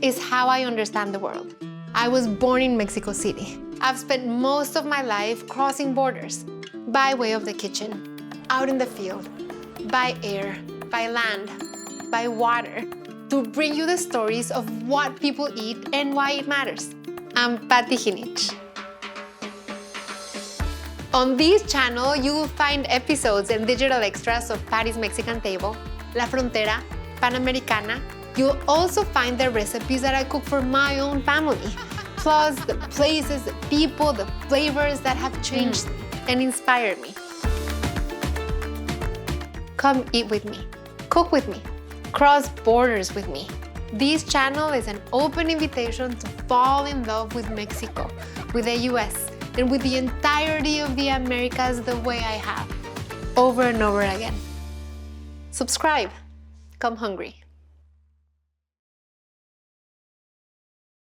is how I understand the world. I was born in Mexico City. I've spent most of my life crossing borders by way of the kitchen, out in the field, by air, by land, by water, to bring you the stories of what people eat and why it matters. I'm Pati Jinich. On this channel, you will find episodes and digital extras of Pati's Mexican Table, La Frontera, Panamericana. You'll also find the recipes that I cook for my own family, plus the places, the people, the flavors that have changed me and inspired me. Come eat with me, cook with me, cross borders with me. This channel is an open invitation to fall in love with Mexico, with the US, and with the entirety of the Americas the way I have, over and over again. Subscribe. Come hungry.